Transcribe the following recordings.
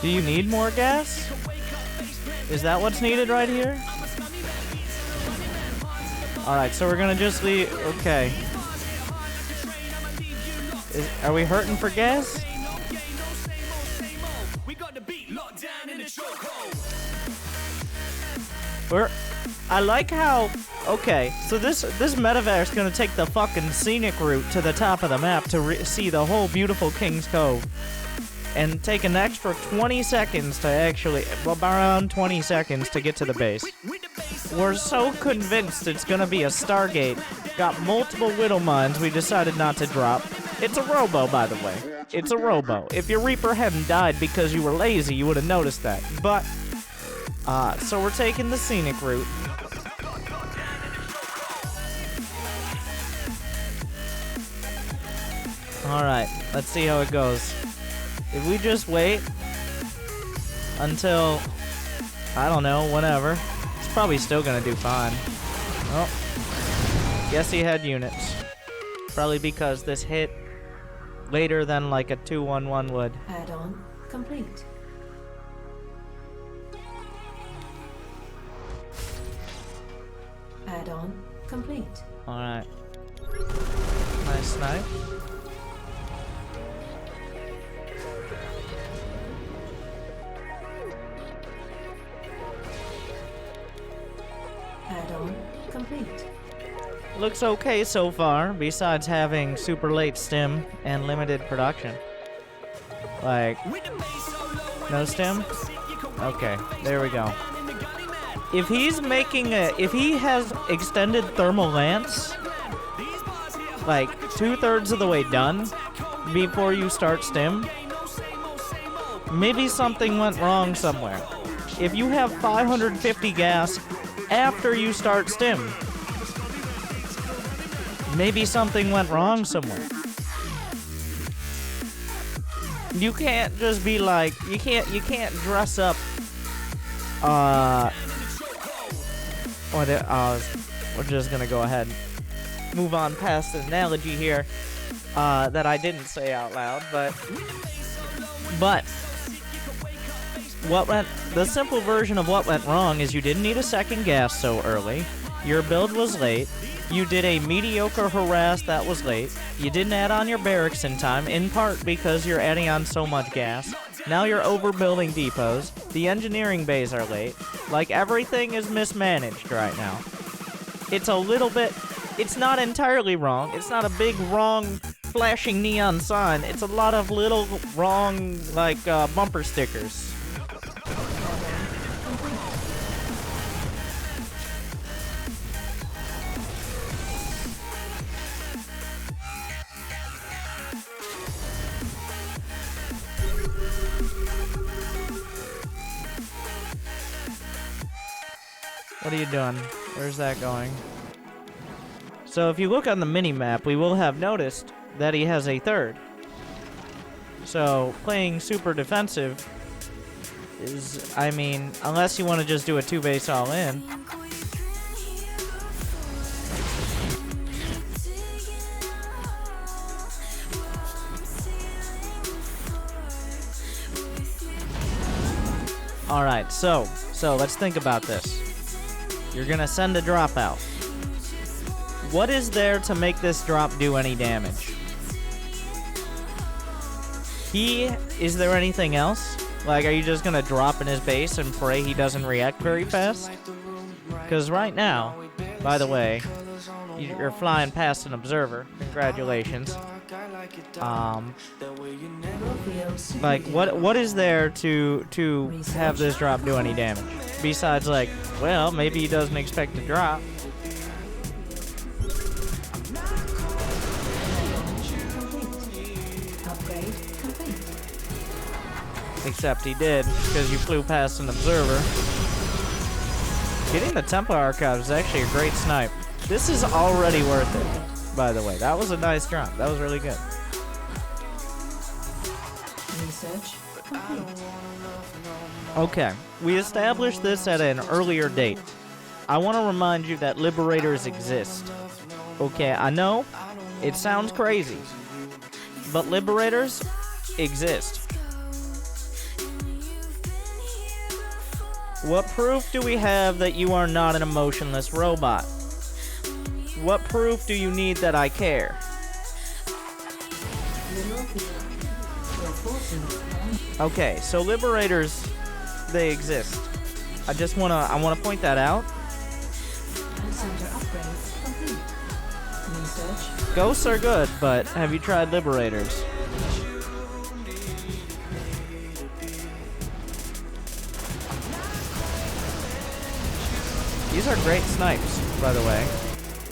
Do you need more gas? Is that what's needed right here? Alright, so we're gonna just leave. Okay. Are we hurting for gas? I like how. Okay, so this medevac is gonna take the fucking scenic route to the top of the map to see the whole beautiful King's Cove, and take an extra 20 seconds to actually, well, around 20 seconds to get to the base. We're so convinced it's gonna be a Stargate. Got multiple Widow mines we decided not to drop. It's a robo, by the way. It's a robo. If your Reaper hadn't died because you were lazy, you would have noticed that. But, so we're taking the scenic route. Alright, let's see how it goes. If we just wait until, I don't know, whenever, it's probably still gonna do fine. Oh, guess he had units. Probably because this hit later than like a 211 would. Add-on complete. Add-on complete. Alright. Nice snipe. Add-on complete. Looks okay so far, besides having super late stim and limited production. Like, no stim? Okay, there we go. If he's making if he has extended thermal lance, like 2/3 of the way done before you start stim, maybe something went wrong somewhere. If you have 550 gas after you start stim, maybe something went wrong somewhere. You can't just be like, you can't dress up, we're just gonna go ahead and move on past the analogy here, that I didn't say out loud, but the simple version of what went wrong is you didn't need a second gas so early, your build was late, you did a mediocre harass that was late, you didn't add on your barracks in time, in part because you're adding on so much gas, now you're overbuilding depots, the engineering bays are late, like everything is mismanaged right now. It's a little bit, it's not entirely wrong, it's not a big wrong flashing neon sign, it's a lot of little wrong, like, bumper stickers. What are you doing? Where's that going? So if you look on the mini-map, we will have noticed that he has a third. So playing super defensive is, I mean, unless you want to just do a 2-base all-in. Alright, so let's think about this. You're gonna send a drop out. What is there to make this drop do any damage? Is there anything else? Like, are you just gonna drop in his base and pray he doesn't react very fast? Because right now, by the way, you're flying past an observer. Congratulations. Like, what is there to have this drop do any damage? Besides, like, well, maybe he doesn't expect to drop. Except he did, because you flew past an observer. Getting the Templar Archives is actually a great snipe. This is already worth it, by the way. That was a nice drop. That was really good. Research complete. Okay, we established this at an earlier date. I want to remind you that liberators exist. Okay, I know it sounds crazy, but liberators exist. What proof do we have that you are not an emotionless robot? What proof do you need that I care? Mineral field. Reinforcing. Okay, so liberators, they exist. I wanna point that out. Center upgrades complete. Research. Ghosts are good, but have you tried liberators? These are great snipes, by the way.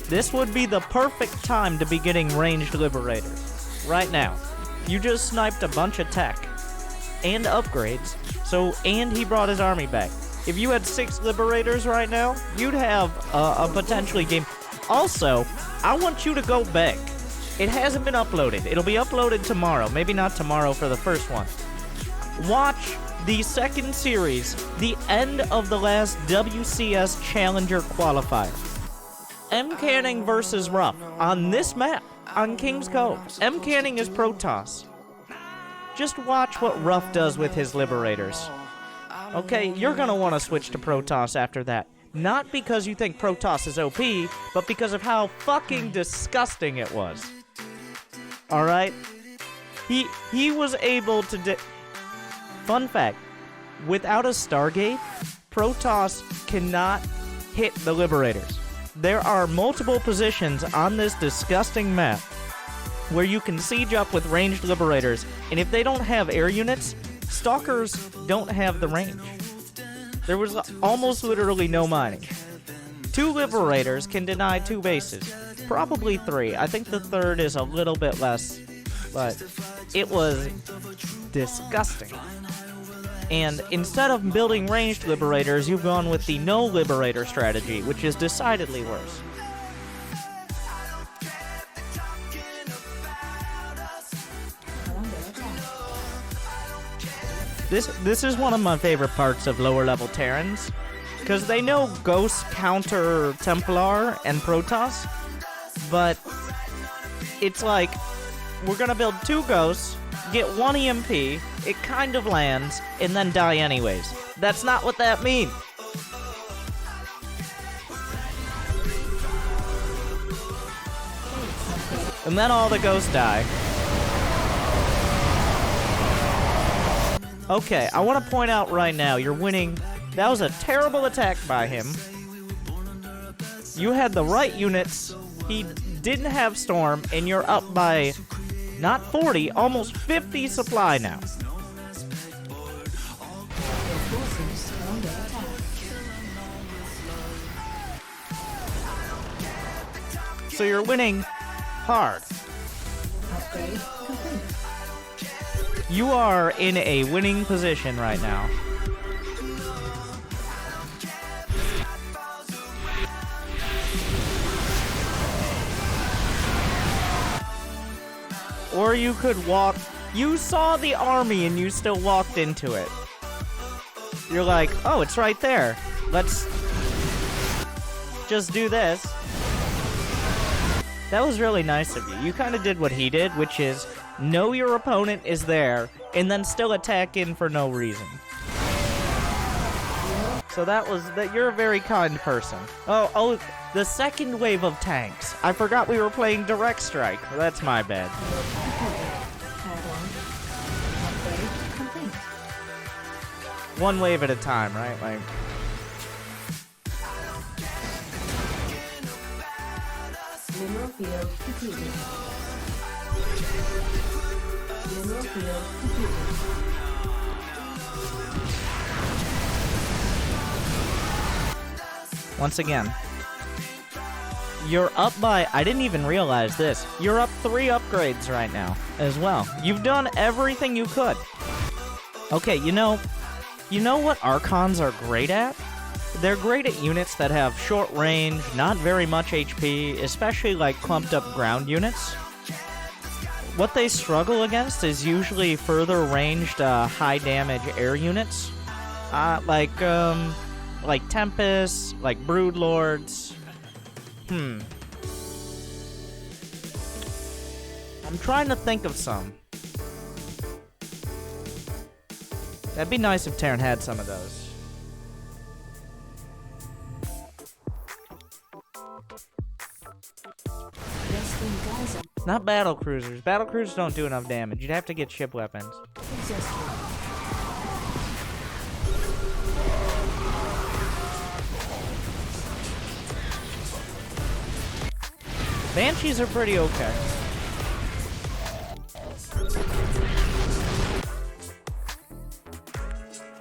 This would be the perfect time to be getting ranged liberators. Right now. You just sniped a bunch of tech. And upgrades. And he brought his army back. If you had 6 liberators right now, you'd have a potentially game. Also, I want you to go big. It hasn't been uploaded. It'll be uploaded tomorrow. Maybe not tomorrow for the first one. Watch the second series, the end of the last WCS Challenger qualifier. M. Canning versus Ruff on this map, on King's Cove. M. Canning is PROTOSS. Just watch what Ruff does with his liberators. Okay, you're gonna want to switch to PROTOSS after that. Not because you think PROTOSS is OP, but because of how fucking disgusting it was. Alright? He was able to Fun fact, without a Stargate, PROTOSS cannot hit the liberators. There are multiple positions on this disgusting map where you can siege up with ranged liberators, and if they don't have air units, Stalkers don't have the range. There was almost literally no mining. 2 liberators can deny 2 bases. Probably 3. I think the third is a little bit less, but it was disgusting. And instead of building ranged liberators, you've gone with the no liberator strategy, which is decidedly worse. This is one of my favorite parts of lower level Terrans, because they know Ghosts counter Templar and PROTOSS, but it's like, we're gonna build 2 Ghosts, get 1 EMP, it kind of lands, and then die anyways. That's not what that means. And then all the Ghosts die. Okay, I want to point out right now, you're winning. That was a terrible attack by him. You had the right units. He didn't have Storm, and you're up by not 40, almost 50 supply now. Forces under attack. So you're winning hard. Upgrade complete. You are in a winning position right now. Or you could walk. You saw the army and you still walked into it. You're like, oh, it's right there. Let's just do this. That was really nice of you. You kind of did what he did, which is know your opponent is there, and then still attack in for no reason. So that you're a very kind person. Oh, the second wave of tanks. I forgot we were playing Direct Strike. That's my bad. Add-on. Upgrade complete. One wave at a time, right? Like, Mineral field completed. Mineral field completed. once again, you're up by, I didn't even realize this, you're up 3 upgrades right now as well. You've done everything you could. Okay, you know what Archons are great at? They're great at units that have short range, not very much HP, especially like clumped up ground units. What they struggle against is usually further ranged, high damage air units. Like Tempest, like Broodlords. I'm trying to think of some. That'd be nice if Terran had some of those. Not battle cruisers. Battle cruisers don't do enough damage. You'd have to get ship weapons. Exhausted. Banshees are pretty okay.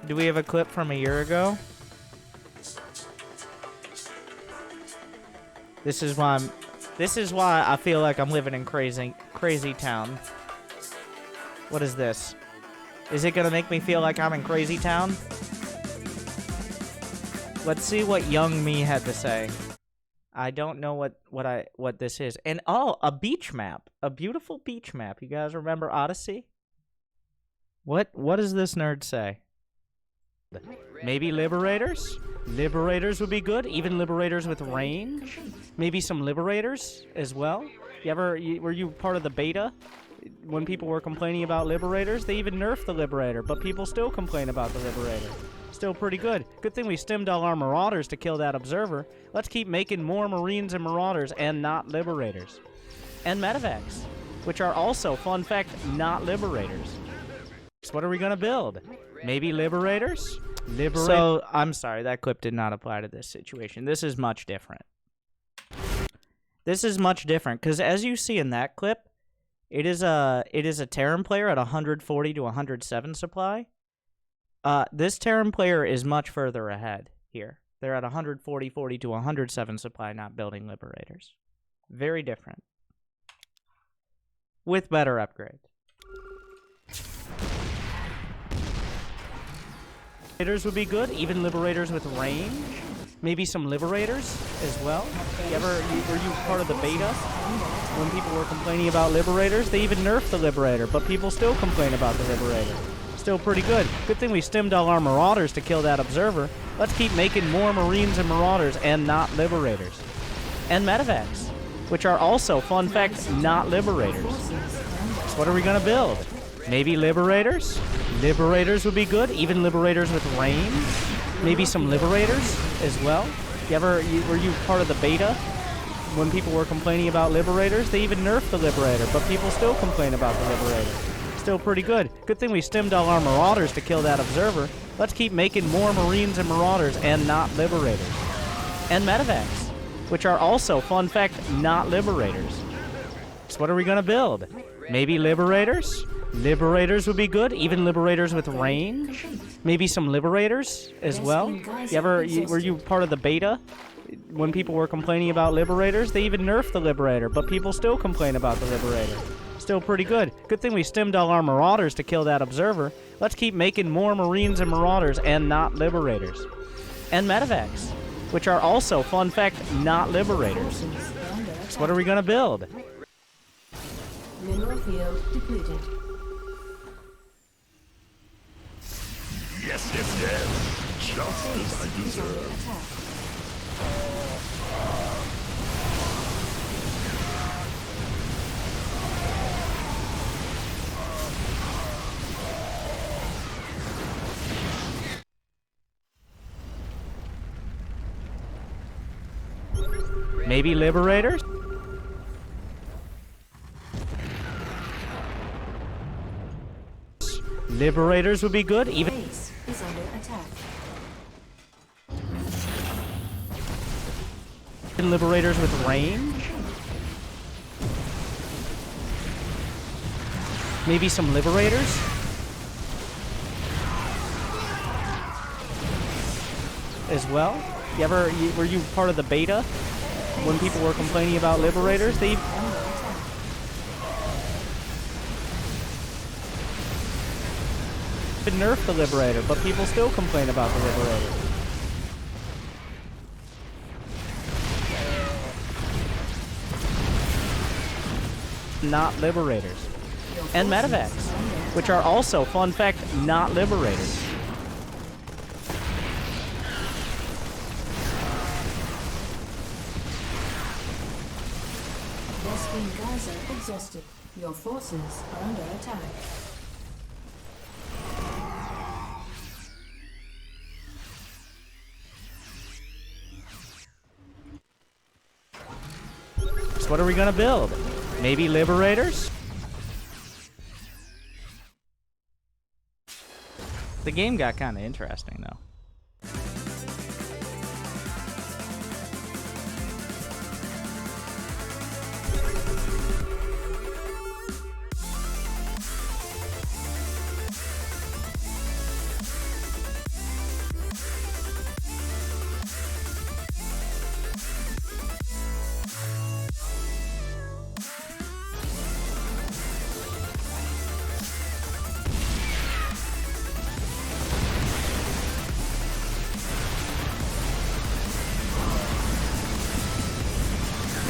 Do we have a clip from a year ago? This is why I feel like I'm living in crazy town. What is this? Is it gonna make me feel like I'm in crazy town? Let's see what young me had to say. I don't know what this is. And oh, a beach map. A beautiful beach map. You guys remember Odyssey? What does this nerd say? Maybe liberators? Liberators would be good. Even liberators with range. Maybe some liberators as well. Were you part of the beta? When people were complaining about liberators, they even nerfed the liberator, but people still complain about the liberator. Still pretty good. Good thing we stemmed all our marauders to kill that observer. Let's keep making more marines and marauders and not liberators. And medevacs, which are also, fun fact, not liberators. So what are we gonna build? Maybe liberators? So, I'm sorry, that clip did not apply to this situation. This is much different. This is much different, because as you see in that clip, it is a Terran player at 140 to 107 supply. This Terran player is much further ahead here. They're at 140 to 107 supply, not building liberators. Very different. With better upgrades. Liberators would be good, even liberators with range. Maybe some liberators as well. Were you part of the beta? When people were complaining about liberators, they even nerfed the liberator, but people still complain about the liberator. Still pretty good. Good thing we stemmed all our marauders to kill that observer. Let's keep making more marines and marauders and not liberators. And medevacs, which are also, fun fact, not liberators. So what are we gonna build? Maybe liberators? Liberators would be good, even liberators with range. Maybe some liberators as well. Were you part of the beta? When people were complaining about liberators, they even nerfed the liberator, but people still complain about the liberator. Still pretty good. Good thing we stemmed all our marauders to kill that observer. Let's keep making more marines and marauders and not liberators. And medevacs, which are also, fun fact, not liberators. So what are we gonna build? Maybe liberators? Liberators would be good, even liberators with range. Maybe some liberators as well. Were you part of the beta? When people were complaining about liberators, they even nerfed the liberator, but people still complain about the liberator. Still pretty good. Good thing we stemmed all our marauders to kill that observer. Let's keep making more marines and marauders and not liberators. And medevacs, which are also, fun fact, not liberators. So what are we gonna build? Mineral field depleted. Yes, yes, yes. Just as I deserve. Maybe liberators? Liberators would be good, even Base is under attack. liberators with range. Maybe some liberators? As well? Were you part of the beta? When people were complaining about liberators, they nerfed the liberator, but people still complain about the liberator. Not liberators. And medevacs, which are also, fun fact, not liberators. Western Gaza exhausted. Your forces are under attack. So what are we gonna build? Maybe liberators? The game got kind of interesting, though.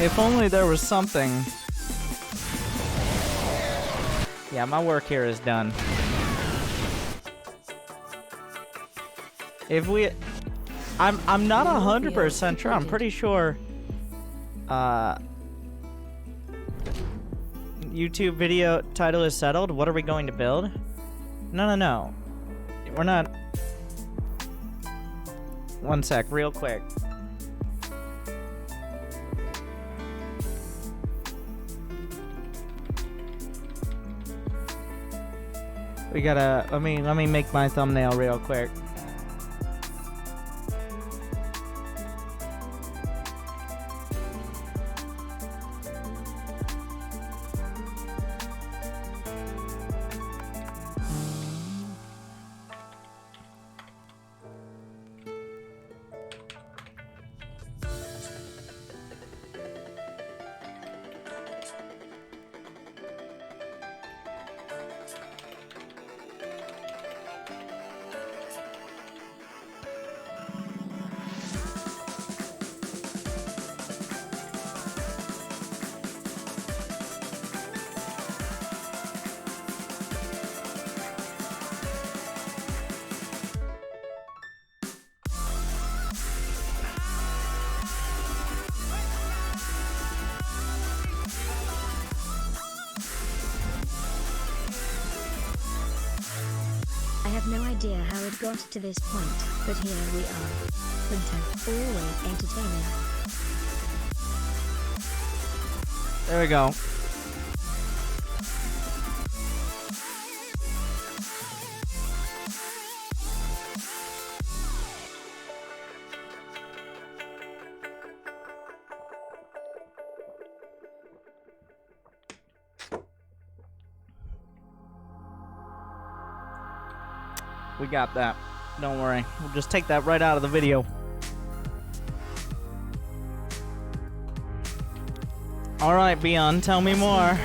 If only there was something. Yeah, my work here is done. If we... I'm not 100% sure. I'm pretty sure YouTube video title is settled. What are we going to build? No. We're not... One sec, real quick. We gotta, let me make my thumbnail real quick. I have no idea how it got to this point, but here we are. Winter, always entertaining. There we go. We got that. Don't worry. We'll just take that right out of the video. Alright, Beyond, tell me more.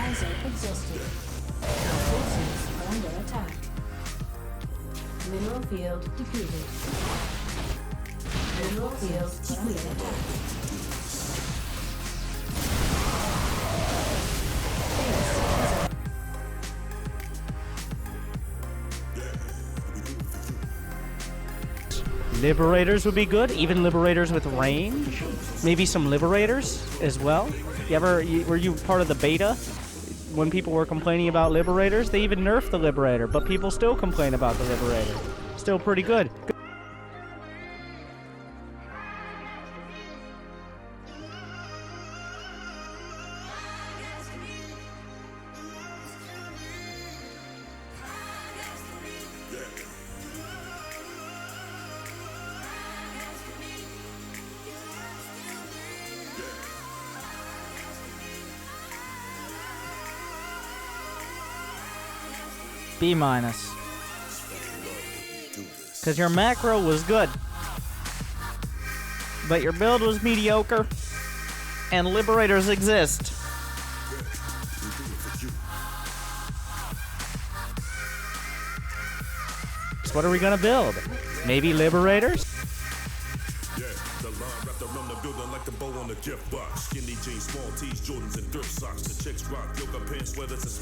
Mineral field depleted. Mineral field depleted. Liberators would be good, even liberators with range. Maybe some liberators as well. Were you part of the beta when people were complaining about liberators? They even nerfed the liberator, but people still complain about the liberator. Still pretty good. B-. Because your macro was good. But your build was mediocre. And liberators exist. So what are we gonna build? Maybe liberators?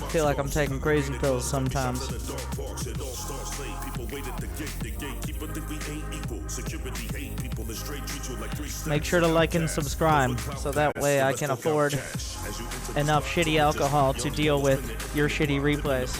I feel like I'm taking crazy pills sometimes. Make sure to like and subscribe so that way I can afford enough shitty alcohol to deal with your shitty replays.